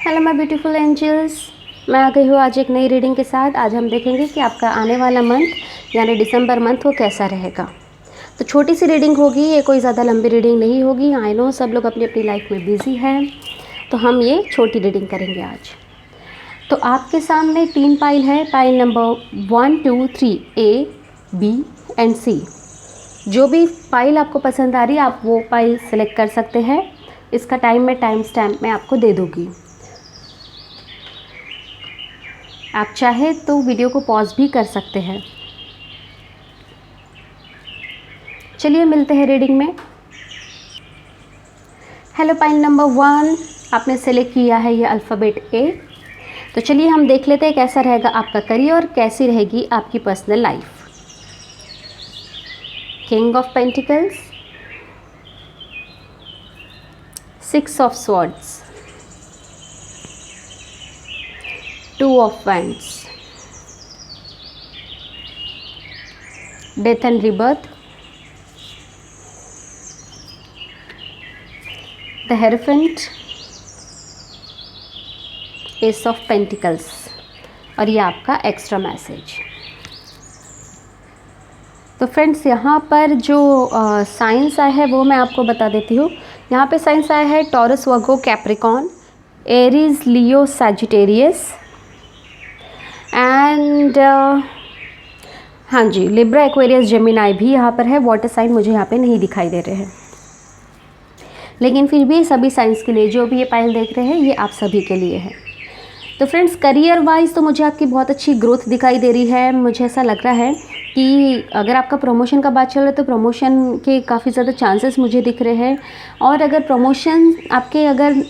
Hello my beautiful angels, मैं आ गई हूँ आज एक नई रीडिंग के साथ। आज हम देखेंगे कि आपका आने वाला मंथ यानी दिसंबर मंथ वो कैसा रहेगा। तो छोटी सी रीडिंग होगी, ये कोई ज़्यादा लंबी रीडिंग नहीं होगी। आई नो सब लोग अपनी अपनी लाइफ में बिजी हैं, तो हम ये छोटी रीडिंग करेंगे आज। तो आपके सामने 3 पाइल है, pile number 1, 2, 3 A, B and C. जो भी पाइल आपको पसंद आ रही है आप वो पाइल सेलेक्ट कर सकते हैं। इसका टाइम मैं टाइम स्टैम्प में आपको दे दूँगी। आप चाहे तो वीडियो को पॉज भी कर सकते हैं। चलिए मिलते हैं रीडिंग में। हेलो पाइल नंबर 1, आपने सेलेक्ट किया है ये अल्फ़ाबेट ए। तो चलिए हम देख लेते हैं कैसा रहेगा आपका करियर और कैसी रहेगी आपकी personal life. King of pentacles, 6 of swords, 2 of wands, death and rebirth, the Hierophant, Ace of Pentacles और ये आपका एक्स्ट्रा मैसेज। तो फ्रेंड्स यहाँ पर जो साइंस आया है वो मैं आपको बता देती हूँ। यहाँ पे साइंस आया है taurus, Virgo, Capricorn, Aries, Leo, Sagittarius and हाँ जी, लिब्रा, एक्वेरियस, जेमिनाई भी यहाँ पर है। वाटर साइन मुझे यहाँ पे नहीं दिखाई दे रहे हैं, लेकिन फिर भी सभी साइंस के लिए जो भी ये पाइल देख रहे हैं ये आप सभी के लिए है। तो फ्रेंड्स करियर वाइज तो मुझे आपकी बहुत अच्छी ग्रोथ दिखाई दे रही है। मुझे ऐसा लग रहा है कि अगर आपका प्रमोशन का बात चल रहा है तो प्रमोशन के काफ़ी ज़्यादा चांसेस मुझे दिख रहे हैं। और अगर प्रमोशन आपके अगर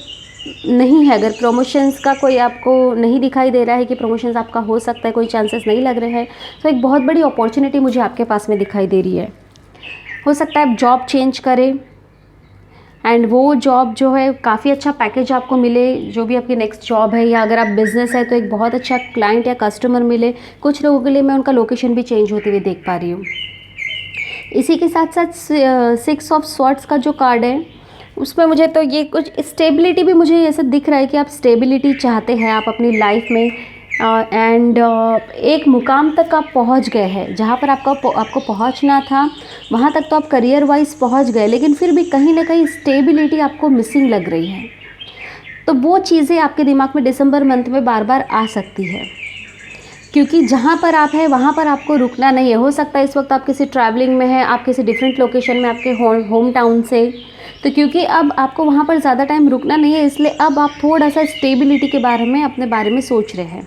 नहीं है, अगर प्रमोशंस का कोई आपको नहीं दिखाई दे रहा है कि प्रमोशंस आपका हो सकता है, कोई चांसेस नहीं लग रहे हैं, तो एक बहुत बड़ी अपॉर्चुनिटी मुझे आपके पास में दिखाई दे रही है। हो सकता है आप जॉब चेंज करें एंड वो जॉब जो है काफ़ी अच्छा पैकेज आपको मिले, जो भी आपकी नेक्स्ट जॉब है, या अगर आप बिज़नेस है तो एक बहुत अच्छा क्लाइंट या कस्टमर मिले। कुछ लोगों के लिए मैं उनका लोकेशन भी चेंज होती हुई देख पा रही हूँ। इसी के साथ साथ 6 ऑफ स्वॉर्ड्स का जो कार्ड है उसमें मुझे तो ये कुछ स्टेबिलिटी भी मुझे ऐसा दिख रहा है कि आप स्टेबिलिटी चाहते हैं आप अपनी लाइफ में एंड एक मुकाम तक आप पहुंच गए हैं जहां पर आपको पहुंचना था, वहां तक तो आप करियर वाइज पहुंच गए, लेकिन फिर भी कहीं ना कहीं स्टेबिलिटी आपको मिसिंग लग रही है। तो वो चीज़ें आपके दिमाग में दिसंबर मंथ में बार बार आ सकती है, क्योंकि जहाँ पर आप हैं वहाँ पर आपको रुकना नहीं है। हो सकता है इस वक्त आप किसी ट्रैवलिंग में हैं, आप किसी डिफरेंट लोकेशन में आपके होम टाउन से, तो क्योंकि अब आपको वहाँ पर ज़्यादा टाइम रुकना नहीं है, इसलिए अब आप थोड़ा सा स्टेबिलिटी के बारे में अपने बारे में सोच रहे हैं।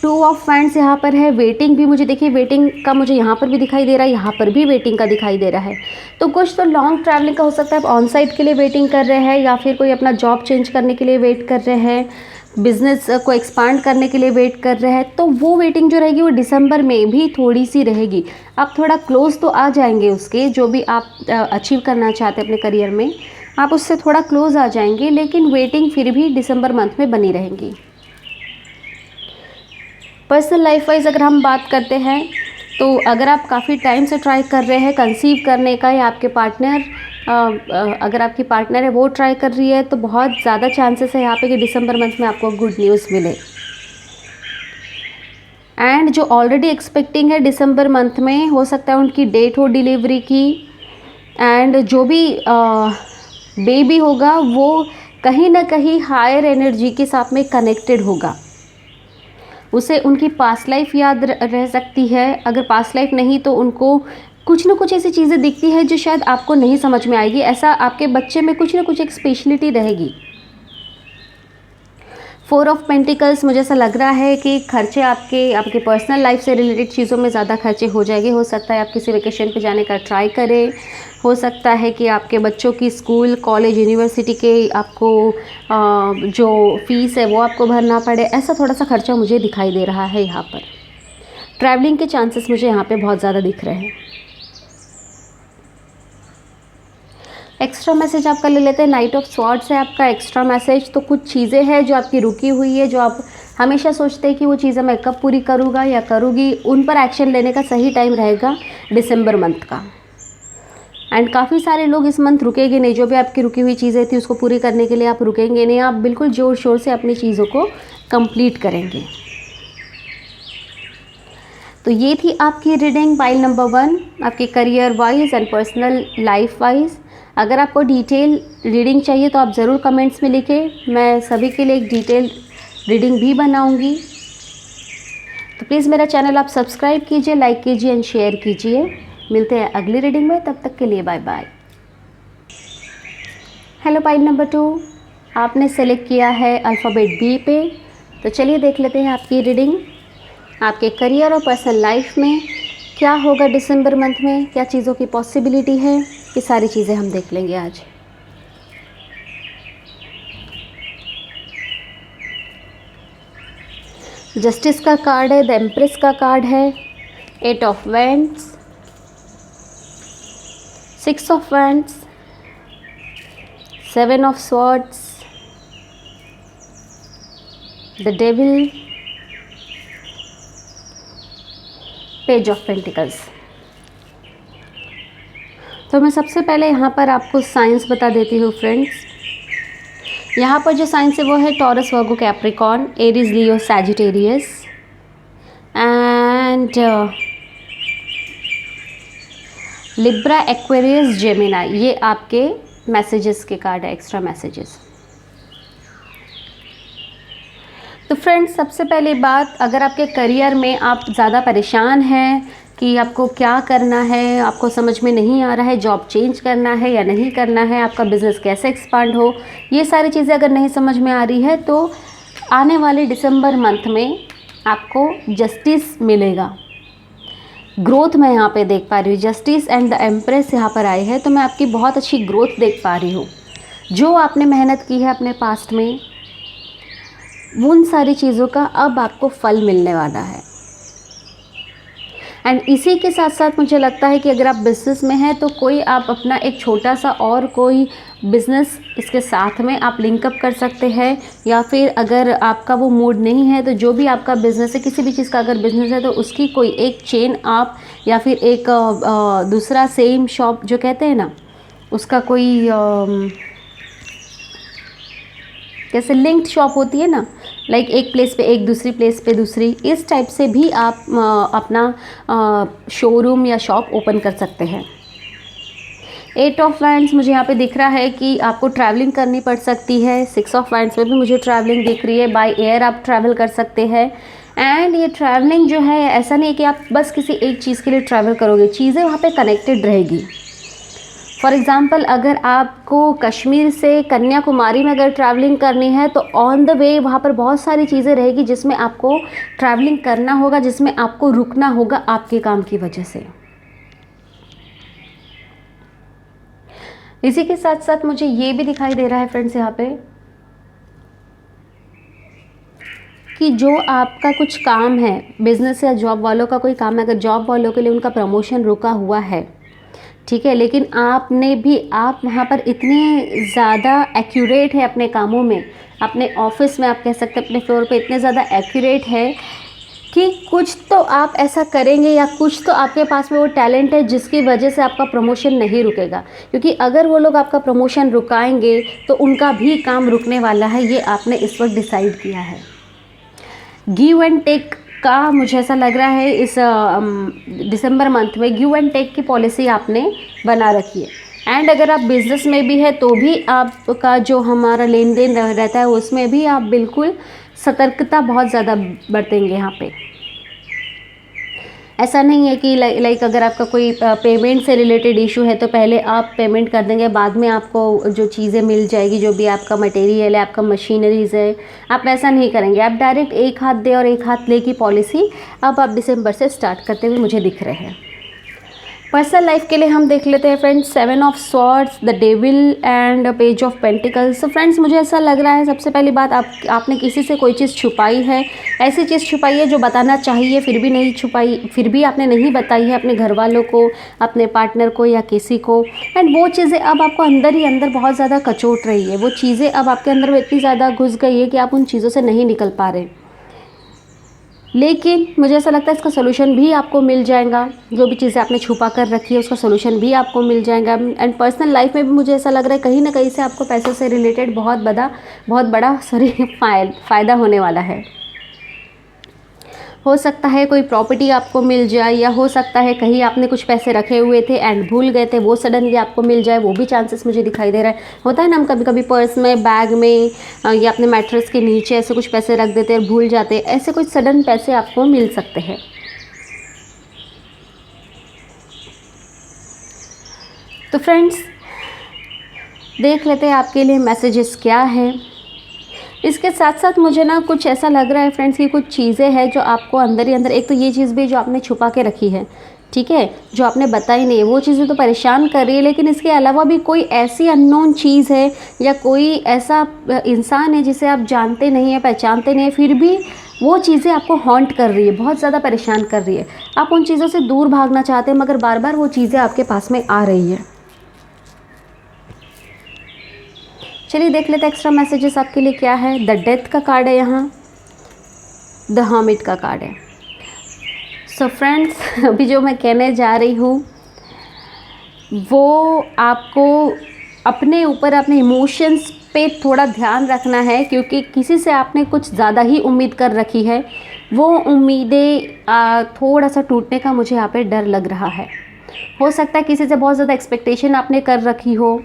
2 ऑफ वैंड्स यहाँ पर है। वेटिंग भी मुझे देखिए, वेटिंग का मुझे यहाँ पर भी दिखाई दे रहा है, यहाँ पर भी वेटिंग का दिखाई दे रहा है। तो कुछ तो लॉन्ग ट्रैवलिंग का हो सकता है, आप ऑन साइट के लिए वेटिंग कर रहे हैं, या फिर कोई अपना जॉब चेंज करने के लिए वेट कर रहे हैं, बिज़नेस को एक्सपांड करने के लिए वेट कर रहे हैं। तो वो वेटिंग जो रहेगी वो दिसंबर में भी थोड़ी सी रहेगी। आप थोड़ा क्लोज तो आ जाएंगे उसके, जो भी आप अचीव करना चाहते हैं अपने करियर में, आप उससे थोड़ा क्लोज आ जाएंगे, लेकिन वेटिंग फिर भी दिसंबर मंथ में बनी रहेंगी। पर्सनल लाइफ वाइज अगर हम बात करते हैं तो अगर आप काफ़ी टाइम से ट्राई कर रहे हैं कंसीव करने का, या आपके पार्टनर अगर आपकी पार्टनर है वो ट्राई कर रही है, तो बहुत ज़्यादा चांसेस है यहाँ पे कि दिसंबर मंथ में आपको गुड न्यूज़ मिले। एंड जो ऑलरेडी एक्सपेक्टिंग है दिसंबर मंथ में, हो सकता है उनकी डेट हो डिलीवरी की, एंड जो भी बेबी होगा वो कहीं ना कहीं हायर एनर्जी के साथ में कनेक्टेड होगा। उसे उनकी पास्ट लाइफ याद रह सकती है, अगर पास्ट लाइफ नहीं तो उनको कुछ ना कुछ ऐसी चीज़ें दिखती है जो शायद आपको नहीं समझ में आएगी। ऐसा आपके बच्चे में कुछ ना कुछ एक स्पेशलिटी रहेगी। 4 ऑफ पेंटिकल्स, मुझे ऐसा लग रहा है कि खर्चे आपके पर्सनल लाइफ से रिलेटेड चीज़ों में ज़्यादा खर्चे हो जाएंगे। हो सकता है आप किसी वेकेशन पे जाने का ट्राई करें, हो सकता है कि आपके बच्चों की स्कूल, कॉलेज, यूनिवर्सिटी के आपको जो फीस है वो आपको भरना पड़े। ऐसा थोड़ा सा खर्चा मुझे दिखाई दे रहा है यहाँ पर। ट्रैवलिंग के चांसेस मुझे यहाँ पे बहुत ज़्यादा दिख रहे हैं। एक्स्ट्रा मैसेज आपका ले लेते हैं। नाइट ऑफ स्वॉर्ड्स है आपका एक्स्ट्रा मैसेज। तो कुछ चीज़ें हैं जो आपकी रुकी हुई है, जो आप हमेशा सोचते हैं कि वो चीज़ें मैं कब पूरी करूँगा या करूँगी, उन पर एक्शन लेने का सही टाइम रहेगा दिसंबर मंथ का। एंड काफ़ी सारे लोग इस मंथ रुकेंगे नहीं, जो भी आपकी रुकी हुई चीज़ें थी उसको पूरी करने के लिए आप रुकेंगे नहीं, आप बिल्कुल ज़ोर शोर से अपनी चीज़ों को कंप्लीट करेंगे। तो ये थी आपकी रीडिंग पाइल नंबर 1, आपके career wise and personal life wise. अगर आपको डिटेल रीडिंग चाहिए तो आप ज़रूर कमेंट्स में लिखें, मैं सभी के लिए एक डिटेल रीडिंग भी बनाऊंगी। तो प्लीज़ मेरा चैनल आप सब्सक्राइब कीजिए, लाइक कीजिए एंड शेयर कीजिए। मिलते हैं अगली रीडिंग में, तब तक के लिए bye bye. Hello pile number 2, आपने सेलेक्ट किया है अल्फ़ाबेट बी पे। तो चलिए देख लेते हैं आपकी रीडिंग। आपके करियर और पर्सनल लाइफ में क्या होगा दिसंबर मंथ में, क्या चीज़ों की पॉसिबिलिटी है, ये सारी चीज़ें हम देख लेंगे आज। जस्टिस का कार्ड है, द एम्प्रेस का कार्ड है, 8 of wands, 6 of wands, 7 of swords, the devil, page of pentacles. तो मैं सबसे पहले यहाँ पर आपको साइंस बता देती हूँ फ्रेंड्स। यहाँ पर जो साइंस है वो है taurus, Virgo, Capricorn, Aries, Leo, Sagittarius and Libra, Aquarius, Gemini. ये आपके मैसेजेस के कार्ड है, एक्स्ट्रा मैसेजेस। तो फ्रेंड्स, सबसे पहली बात, अगर आपके करियर में आप ज़्यादा परेशान हैं कि आपको क्या करना है, आपको समझ में नहीं आ रहा है, जॉब चेंज करना है या नहीं करना है, आपका बिज़नेस कैसे एक्सपांड हो, ये सारी चीज़ें अगर नहीं समझ में आ रही है तो आने वाले दिसंबर मंथ में आपको जस्टिस मिलेगा। ग्रोथ मैं यहाँ पे देख पा रही हूँ, जस्टिस एंड द एम्प्रेस यहाँ पर आए हैं, तो मैं आपकी बहुत अच्छी ग्रोथ देख पा रही हूँ। जो आपने मेहनत की है अपने पास्ट में, उन सारी चीज़ों का अब आपको फल मिलने वाला है। एंड इसी के साथ साथ मुझे लगता है कि अगर आप बिज़नेस में हैं तो कोई आप अपना एक छोटा सा और कोई बिज़नेस इसके साथ में आप लिंकअप कर सकते हैं, या फिर अगर आपका वो मूड नहीं है तो जो भी आपका बिज़नेस है, किसी भी चीज़ का अगर बिज़नेस है तो उसकी कोई एक चेन आप, या फिर एक दूसरा सेम शॉप जो कहते हैं ना, उसका कोई जैसे लिंक्ड शॉप होती है ना, लाइक एक प्लेस पे एक, दूसरी प्लेस पे दूसरी, इस टाइप से भी आप अपना शोरूम या शॉप ओपन कर सकते हैं। 8 ऑफ वैंड्स मुझे यहाँ पे दिख रहा है कि आपको ट्रैवलिंग करनी पड़ सकती है। 6 ऑफ वैंड्स में भी मुझे ट्रैवलिंग दिख रही है, बाय एयर आप ट्रैवल कर सकते हैं। एंड ये ट्रैवलिंग जो है, ऐसा नहीं है कि आप बस किसी एक चीज़ के लिए ट्रैवल करोगे, चीज़ें वहाँ पे कनेक्टेड रहेगी। फॉर एग्ज़ाम्पल, अगर आपको कश्मीर से कन्याकुमारी में अगर ट्रैवलिंग करनी है तो ऑन द वे वहाँ पर बहुत सारी चीज़ें रहेगी जिसमें आपको ट्रैवलिंग करना होगा, जिसमें आपको रुकना होगा आपके काम की वजह से। इसी के साथ साथ मुझे ये भी दिखाई दे रहा है फ्रेंड्स यहाँ पे कि जो आपका कुछ काम है, बिजनेस या जॉब वालों का कोई काम है, अगर जॉब वालों के लिए उनका प्रमोशन रुका हुआ है, ठीक है, लेकिन आप वहाँ पर इतने ज़्यादा एक्यूरेट है अपने कामों में, अपने ऑफिस में आप कह सकते हैं, अपने फ्लोर पे इतने ज़्यादा एक्यूरेट है कि कुछ तो आप ऐसा करेंगे या कुछ तो आपके पास में वो टैलेंट है जिसकी वजह से आपका प्रमोशन नहीं रुकेगा। क्योंकि अगर वो लोग आपका प्रमोशन रुकाएंगे तो उनका भी काम रुकने वाला है, ये आपने इस वक्त डिसाइड किया है। गिव एंड टेक का मुझे ऐसा लग रहा है इस दिसंबर मंथ में गिव एंड टेक की पॉलिसी आपने बना रखी है। एंड अगर आप बिज़नेस में भी है तो भी आपका जो हमारा लेन देन रहता है उसमें भी आप बिल्कुल सतर्कता बहुत ज़्यादा बरतेंगे। यहाँ पे ऐसा नहीं है कि लाइक अगर आपका कोई पेमेंट से रिलेटेड इशू है तो पहले आप पेमेंट कर देंगे, बाद में आपको जो चीज़ें मिल जाएगी, जो भी आपका मटेरियल है, आपका मशीनरीज़ है, आप ऐसा नहीं करेंगे। आप डायरेक्ट एक हाथ दे और एक हाथ ले की पॉलिसी अब आप दिसंबर से स्टार्ट करते हुए मुझे दिख रहे हैं। पर्सनल लाइफ के लिए हम देख लेते हैं friends, 7 of swords, the devil and page of pentacles. तो फ्रेंड्स मुझे ऐसा लग रहा है सबसे पहली बात आपने किसी से कोई चीज़ छुपाई है, ऐसी चीज़ छुपाई है जो बताना चाहिए फिर भी नहीं छुपाई, फिर भी आपने नहीं बताई है अपने घर वालों को, अपने पार्टनर को या किसी को। एंड वो चीज़ें अब आपको अंदर ही अंदर बहुत ज़्यादा कचोट रही है, वो चीज़ें अब आपके अंदर इतनी ज़्यादा घुस गई है कि आप उन चीज़ों से नहीं निकल पा रहे। लेकिन मुझे ऐसा लगता है इसका सोल्यूशन भी आपको मिल जाएगा। जो भी चीज़ें आपने छुपा कर रखी है उसका सोल्यूशन भी आपको मिल जाएगा। एंड पर्सनल लाइफ में भी मुझे ऐसा लग रहा है कहीं ना कहीं से आपको पैसों से रिलेटेड बहुत बड़ा फ़ायदा होने वाला है। हो सकता है कोई प्रॉपर्टी आपको मिल जाए, या हो सकता है कहीं आपने कुछ पैसे रखे हुए थे एंड भूल गए थे, वो सडनली आपको मिल जाए, वो भी चांसेस मुझे दिखाई दे रहा है। होता है ना, हम कभी कभी पर्स में, बैग में या अपने मैट्रेस के नीचे ऐसे कुछ पैसे रख देते हैं, भूल जाते हैं, ऐसे कुछ सडन पैसे आपको मिल सकते हैं। तो फ्रेंड्स, देख लेते हैं आपके लिए मैसेजेस क्या है। इसके साथ साथ मुझे ना कुछ ऐसा लग रहा है फ्रेंड्स कि कुछ चीज़ें हैं जो आपको अंदर ही अंदर, एक तो ये चीज़ भी जो आपने छुपा के रखी है, ठीक है, जो आपने बताई नहीं है, वो चीज़ें तो परेशान कर रही है, लेकिन इसके अलावा भी कोई ऐसी अननोन चीज़ है या कोई ऐसा इंसान है जिसे आप जानते नहीं हैं, पहचानते नहीं हैं, फिर भी वो चीज़ें आपको हॉन्ट कर रही है, बहुत ज़्यादा परेशान कर रही है। आप उन चीज़ों से दूर भागना चाहते हैं मगर बार बार वो चीज़ें आपके पास में आ रही है। चलिए देख लेते हैं एक्स्ट्रा मैसेजेस आपके लिए क्या है। द डेथ का कार्ड है, यहाँ द हर्मिट का कार्ड है। सो फ्रेंड्स, अभी जो मैं कहने जा रही हूँ वो आपको अपने ऊपर, अपने इमोशंस पे थोड़ा ध्यान रखना है, क्योंकि किसी से आपने कुछ ज़्यादा ही उम्मीद कर रखी है। वो उम्मीदें थोड़ा सा टूटने का मुझे यहाँ पे डर लग रहा है। हो सकता है किसी से बहुत ज़्यादा एक्सपेक्टेशन आपने कर रखी हो,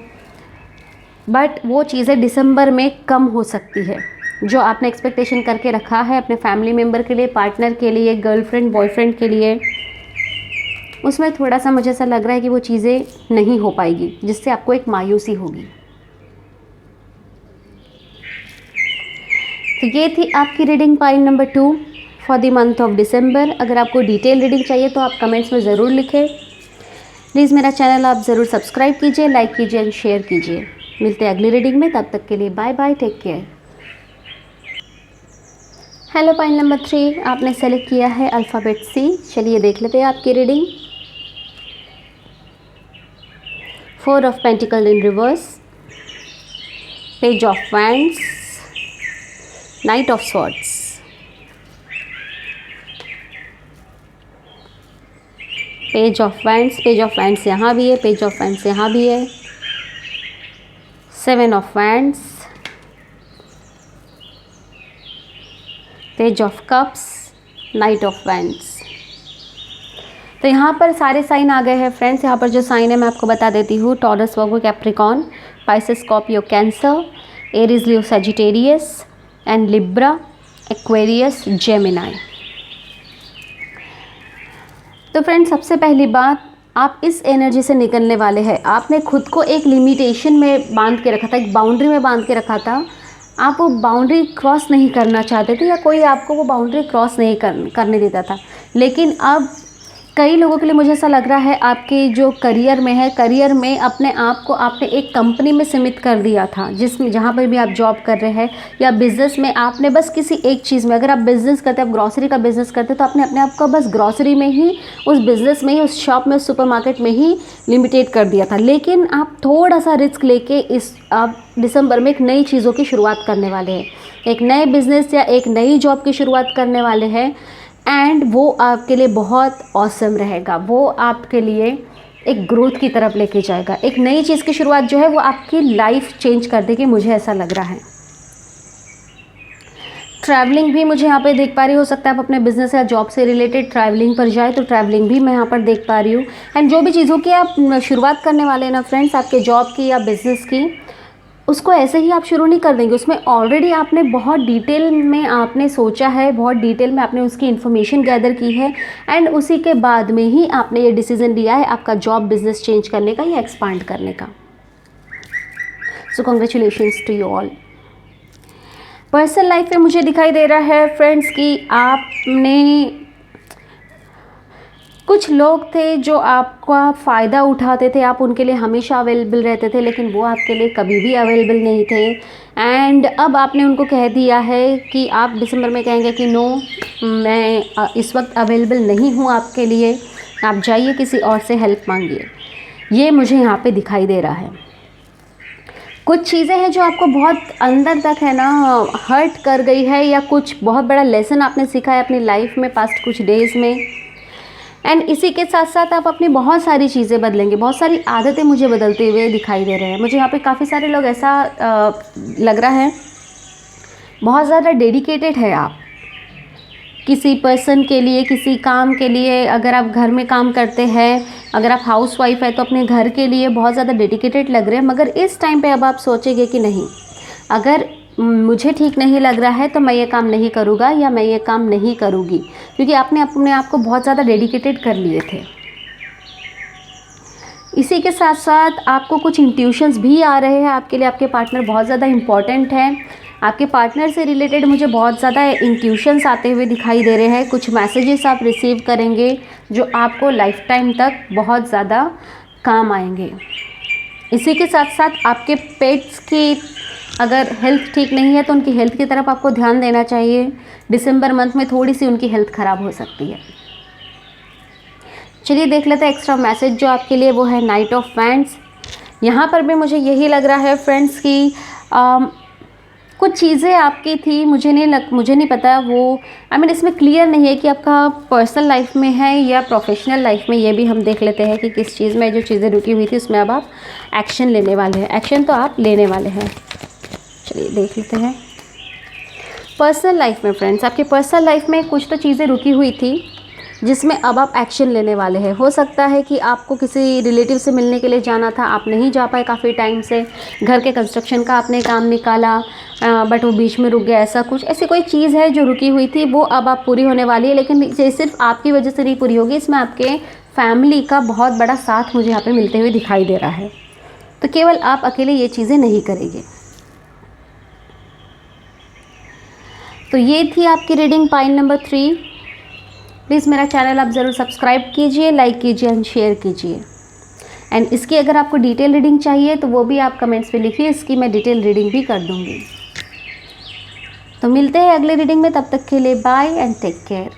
बट वो चीज़ें दिसंबर में कम हो सकती है। जो आपने एक्सपेक्टेशन करके रखा है अपने फैमिली मेम्बर के लिए, पार्टनर के लिए, गर्लफ्रेंड बॉयफ्रेंड के लिए, उसमें थोड़ा सा मुझे ऐसा लग रहा है कि वो चीज़ें नहीं हो पाएगी, जिससे आपको एक मायूसी होगी। तो ये थी आपकी reading pile number 2 for the month of December. अगर आपको डिटेल रीडिंग चाहिए तो आप कमेंट्स में ज़रूर लिखें। प्लीज़ मेरा चैनल आप ज़रूर सब्सक्राइब कीजिए, लाइक कीजिए एंड शेयर कीजिए। मिलते हैं अगली रीडिंग में, तब तक के लिए bye bye, take care. Hello, pile number 3 आपने सेलेक्ट किया है अल्फ़ाबेट C। चलिए देख लेते हैं आपकी reading. 4 of pentacle in reverse, page of wands, night of swords, page of wands यहाँ भी है, पेज ऑफ वैंड्स यहाँ भी है, 7 of wands, page of cups, night of wands. तो यहाँ पर सारे साइन आ गए हैं फ्रेंड्स। यहाँ पर जो साइन है मैं आपको बता देती हूँ। Taurus, Virgo, Capricorn, Pisces, Scorpio, cancer, Aries, Leo, Sagittarius and Libra, Aquarius, Gemini. तो फ्रेंड्स, सबसे पहली बात, आप इस एनर्जी से निकलने वाले हैं। आपने खुद को एक लिमिटेशन में बांध के रखा था, एक बाउंड्री में बांध के रखा था। आप वो बाउंड्री क्रॉस नहीं करना चाहते थे, या कोई आपको वो बाउंड्री क्रॉस नहीं करने देता था। लेकिन अब कई लोगों के लिए मुझे ऐसा लग रहा है, आपके जो करियर में है, करियर में अपने आप को आपने एक कंपनी में सीमित कर दिया था, जिसमें जहाँ पर भी आप जॉब कर रहे हैं, या बिज़नेस में आपने बस किसी एक चीज़ में, अगर आप बिज़नेस करते, आप ग्रॉसरी का बिज़नेस करते, तो आपने अपने आप को बस ग्रॉसरी में ही, उस बिज़नेस में ही, उस शॉप में, सुपरमार्केट में ही लिमिटेड कर दिया था। लेकिन आप थोड़ा सा रिस्क लेके आप दिसंबर में एक नई चीज़ों की शुरुआत करने वाले हैं, एक नए बिज़नेस या एक नई जॉब की शुरुआत करने वाले हैं। एंड वो आपके लिए बहुत ऑसम रहेगा, वो आपके लिए एक ग्रोथ की तरफ लेके जाएगा। एक नई चीज़ की शुरुआत जो है वो आपकी लाइफ चेंज कर देगी, मुझे ऐसा लग रहा है। ट्रैवलिंग भी मुझे यहाँ पे देख पा रही, हो सकता है आप अपने बिजनेस या जॉब से रिलेटेड ट्रैवलिंग पर जाए, तो ट्रैवलिंग भी मैं यहाँ पर देख पा रही हूँ। एंड जो भी चीज़ों की आप शुरुआत करने वाले हैं ना फ्रेंड्स, आपके जॉब की या बिज़नेस की, उसको ऐसे ही आप शुरू नहीं कर देंगे। उसमें ऑलरेडी आपने बहुत डिटेल में आपने सोचा है, बहुत डिटेल में आपने उसकी इन्फॉर्मेशन गैदर की है, एंड उसी के बाद में ही आपने ये डिसीजन लिया है आपका जॉब बिजनेस चेंज करने का या एक्सपांड करने का। So congratulations to you all. Personal life में मुझे दिखाई दे रहा है फ्रेंड्स कि आपने, कुछ लोग थे जो आपका फ़ायदा उठाते थे, आप उनके लिए हमेशा अवेलेबल रहते थे, लेकिन वो आपके लिए कभी भी अवेलेबल नहीं थे। एंड अब आपने उनको कह दिया है कि आप दिसंबर में कहेंगे कि नो, मैं इस वक्त अवेलेबल नहीं हूँ आपके लिए, आप जाइए किसी और से हेल्प मांगिए। ये मुझे यहाँ पे दिखाई दे रहा है। कुछ चीज़ें हैं जो आपको बहुत अंदर तक है ना हर्ट कर गई है, या कुछ बहुत बड़ा लेसन आपने सीखा है अपनी लाइफ में पास्ट कुछ डेज़ में। एंड इसी के साथ साथ आप अपनी बहुत सारी चीज़ें बदलेंगे, बहुत सारी आदतें मुझे बदलते हुए दिखाई दे रहे हैं। मुझे यहाँ पे काफ़ी सारे लोग ऐसा लग रहा है, बहुत ज़्यादा डेडिकेटेड है आप किसी पर्सन के लिए, किसी काम के लिए। अगर आप घर में काम करते हैं, अगर आप हाउसवाइफ है तो अपने घर के लिए बहुत ज़्यादा डेडिकेटेड लग रहे हैं। मगर इस टाइम पे अब आप सोचेंगे कि नहीं, अगर मुझे ठीक नहीं लग रहा है तो मैं ये काम नहीं करूँगा या मैं ये काम नहीं करूँगी, क्योंकि आपने अपने आप को बहुत ज़्यादा डेडिकेटेड कर लिए थे। इसी के साथ साथ आपको कुछ इंट्यूशंस भी आ रहे हैं आपके लिए। आपके पार्टनर बहुत ज़्यादा इम्पॉर्टेंट है। आपके पार्टनर से रिलेटेड मुझे बहुत ज़्यादा इंट्यूशंस आते हुए दिखाई दे रहे हैं। कुछ मैसेजेस आप रिसीव करेंगे जो आपको लाइफ टाइम तक बहुत ज़्यादा काम आएंगे। इसी के साथ साथ आपके पेट्स की अगर हेल्थ ठीक नहीं है तो उनकी हेल्थ की तरफ आपको ध्यान देना चाहिए। दिसंबर मंथ में थोड़ी सी उनकी हेल्थ ख़राब हो सकती है। चलिए देख लेते हैं एक्स्ट्रा मैसेज जो आपके लिए वो है नाइट ऑफ वैंड्स। यहाँ पर भी मुझे यही लग रहा है फ्रेंड्स की कुछ चीज़ें आपकी थी, मुझे नहीं पता वो इसमें क्लियर नहीं है कि आपका पर्सनल लाइफ में है या प्रोफेशनल लाइफ में। ये भी हम देख लेते हैं कि किस चीज़ में जो चीज़ें रुकी हुई थी उसमें अब आप एक्शन लेने वाले हैं। एक्शन तो आप लेने वाले हैं। चलिए देख लेते हैं पर्सनल लाइफ में फ्रेंड्स, आपके पर्सनल लाइफ में कुछ तो चीज़ें रुकी हुई थी जिसमें अब आप एक्शन लेने वाले हैं। हो सकता है कि आपको किसी रिलेटिव से मिलने के लिए जाना था, आप नहीं जा पाए काफ़ी टाइम से। घर के कंस्ट्रक्शन का आपने काम निकाला बट वो बीच में रुक गया। ऐसी कोई चीज़ है जो रुकी हुई थी, वो अब आप पूरी होने वाली है। लेकिन ये सिर्फ आपकी वजह से नहीं पूरी होगी, इसमें आपके फैमिली का बहुत बड़ा साथ मुझे यहाँ पर मिलते हुए दिखाई दे रहा है। तो केवल आप अकेले ये चीज़ें नहीं करेंगे। तो ये थी आपकी रीडिंग पाइल नंबर 3। प्लीज़ मेरा चैनल आप ज़रूर सब्सक्राइब कीजिए, लाइक कीजिए एंड शेयर कीजिए। एंड इसकी अगर आपको डिटेल रीडिंग चाहिए तो वो भी आप कमेंट्स पे लिखिए, इसकी मैं डिटेल रीडिंग भी कर दूँगी। तो मिलते हैं अगले रीडिंग में, तब तक के लिए बाय एंड टेक केयर।